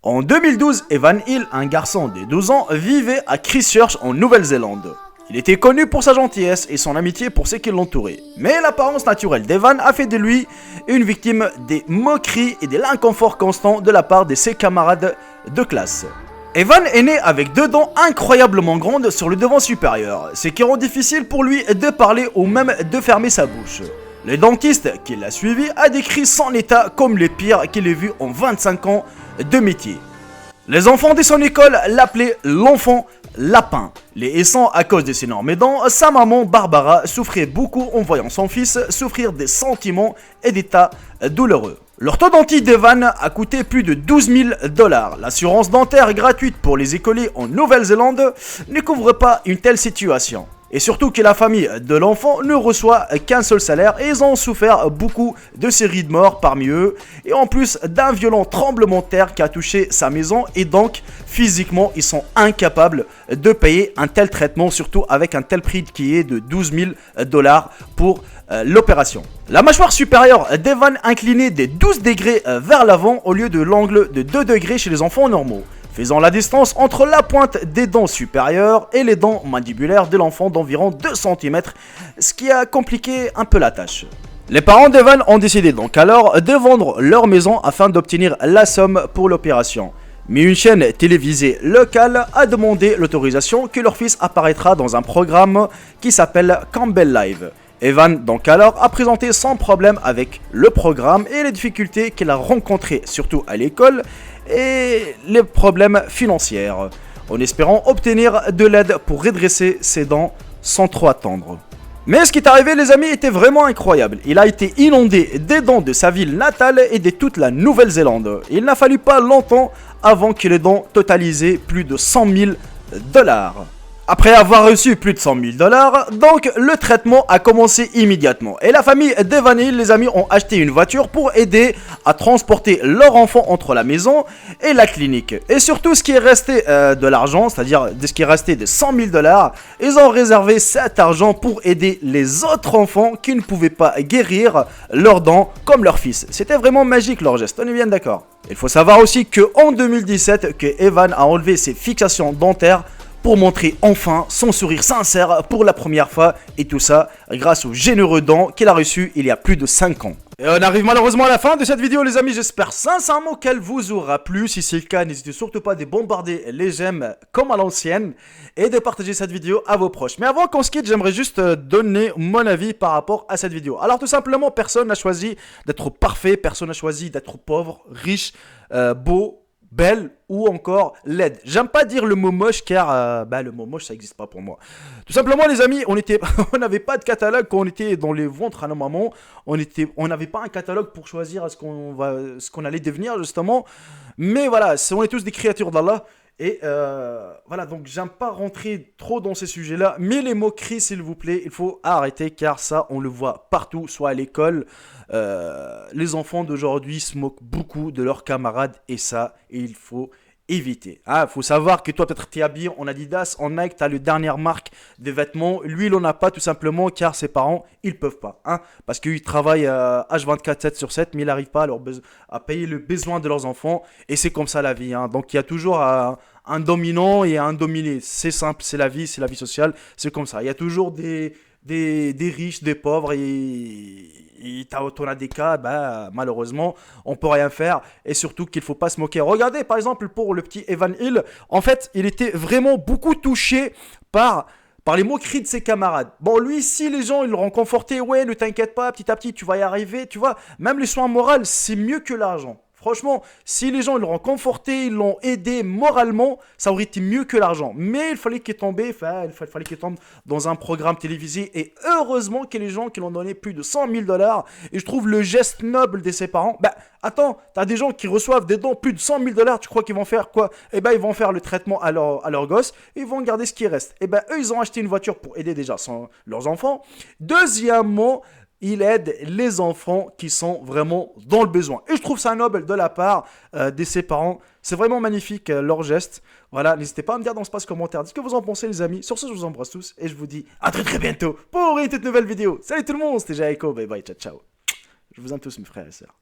En 2012, Evan Hill, un garçon de 12 ans, vivait à Christchurch en Nouvelle-Zélande. Il était connu pour sa gentillesse et son amitié pour ceux qui l'entouraient. Mais l'apparence naturelle d'Evan a fait de lui une victime des moqueries et de l'inconfort constant de la part de ses camarades de classe. Evan est né avec deux dents incroyablement grandes sur le devant supérieur, ce qui rend difficile pour lui de parler ou même de fermer sa bouche. Le dentiste qui l'a suivi a décrit son état comme le pire qu'il ait vu en 25 ans de métier. Les enfants de son école l'appelaient l'enfant lapin. Les haissant à cause de ses énormes dents, sa maman Barbara souffrait beaucoup en voyant son fils souffrir des sentiments et d'états douloureux. L'orthodontie d'Evan a coûté plus de 12 000 $. L'assurance dentaire gratuite pour les écoliers en Nouvelle-Zélande ne couvre pas une telle situation. Et surtout que la famille de l'enfant ne reçoit qu'un seul salaire et ils ont souffert beaucoup de séries de morts parmi eux et en plus d'un violent tremblement de terre qui a touché sa maison et donc physiquement ils sont incapables de payer un tel traitement, surtout avec un tel prix qui est de 12 000 $ pour l'opération. La mâchoire supérieure d'Evan inclinée de 12 degrés vers l'avant au lieu de l'angle de 2 degrés chez les enfants normaux, faisant la distance entre la pointe des dents supérieures et les dents mandibulaires de l'enfant d'environ 2 cm, ce qui a compliqué un peu la tâche. Les parents d'Evan ont décidé donc alors de vendre leur maison afin d'obtenir la somme pour l'opération. Mais une chaîne télévisée locale a demandé l'autorisation que leur fils apparaîtra dans un programme qui s'appelle Campbell Live. Evan donc alors a présenté sans problème avec le programme et les difficultés qu'il a rencontrées surtout à l'école et les problèmes financiers, en espérant obtenir de l'aide pour redresser ses dents sans trop attendre. Mais ce qui est arrivé les amis était vraiment incroyable. Il a été inondé des dents de sa ville natale et de toute la Nouvelle-Zélande. Il n'a fallu pas longtemps avant que les dents totalisaient plus de 100 000 $. Après avoir reçu plus de 100 000 $, donc le traitement a commencé immédiatement. Et la famille d'Evan Hill, les amis, ont acheté une voiture pour aider à transporter leur enfant entre la maison et la clinique. Et surtout, ce qui est resté de l'argent, c'est-à-dire de ce qui est resté de 100 000 $, ils ont réservé cet argent pour aider les autres enfants qui ne pouvaient pas guérir leurs dents comme leur fils. C'était vraiment magique leur geste, on est bien d'accord. Il faut savoir aussi qu'en 2017, que Evan a enlevé ses fixations dentaires pour montrer enfin son sourire sincère pour la première fois et tout ça grâce aux généreux dons qu'il a reçus il y a plus de 5 ans. Et on arrive malheureusement à la fin de cette vidéo les amis, j'espère sincèrement qu'elle vous aura plu. Si c'est le cas, n'hésitez surtout pas de bombarder les j'aime comme à l'ancienne et de partager cette vidéo à vos proches. Mais avant qu'on se quitte, j'aimerais juste donner mon avis par rapport à cette vidéo. Alors tout simplement, personne n'a choisi d'être parfait, personne n'a choisi d'être pauvre, riche, beau, belle ou encore laide. J'aime pas dire le mot moche car le mot moche ça existe pas pour moi. Tout simplement les amis, on n'avait pas de catalogue quand on était dans les ventres à nos mamans. On n'avait pas un catalogue pour choisir ce qu'on allait devenir justement. Mais voilà, on est tous des créatures d'Allah. Et voilà, donc j'aime pas rentrer trop dans ces sujets-là, mais les moqueries, s'il vous plaît, il faut arrêter car ça, on le voit partout, soit à l'école. Les enfants d'aujourd'hui se moquent beaucoup de leurs camarades et ça, il faut éviter. Faut savoir que toi, peut-être t'es habillé en Adidas, en Nike, t'as le dernière marque de vêtements. Lui, il en a pas tout simplement car ses parents, ils peuvent pas. Parce qu'ils travaillent H24, 7 sur 7, mais ils n'arrivent pas à payer le besoin de leurs enfants. Et c'est comme ça la vie. Donc il y a toujours un dominant et un dominé. C'est simple, c'est la vie sociale, c'est comme ça. Il y a toujours des riches, des pauvres et t'en as des cas, malheureusement, on peut rien faire et surtout qu'il faut pas se moquer. Regardez par exemple pour le petit Evan Hill, en fait, il était vraiment beaucoup touché par les moqueries de ses camarades. Bon, lui, si les gens ils le rendent conforté, ouais, ne t'inquiète pas, petit à petit, tu vas y arriver, tu vois, même les soins moraux, c'est mieux que l'argent. Franchement, si les gens ils l'ont conforté, ils l'ont aidé moralement, ça aurait été mieux que l'argent. Mais il fallait qu'il tombe dans un programme télévisé. Et heureusement que les gens qui l'ont donné plus de 100 000 $. Et je trouve le geste noble de ses parents. Attends, t'as des gens qui reçoivent des dons plus de 100 000 $. Tu crois qu'ils vont faire quoi? Ils vont faire le traitement à leur gosse. Et ils vont garder ce qui reste. Eux, ils ont acheté une voiture pour aider déjà leurs enfants. Deuxièmement, il aide les enfants qui sont vraiment dans le besoin. Et je trouve ça noble de la part de ses parents. C'est vraiment magnifique leur geste. Voilà, n'hésitez pas à me dire dans l'espace commentaire ce que vous en pensez les amis. Sur ce, je vous embrasse tous et je vous dis à très très bientôt pour une toute nouvelle vidéo. Salut tout le monde, c'était Jaiko, bye bye, ciao ciao. Je vous aime tous mes frères et sœurs.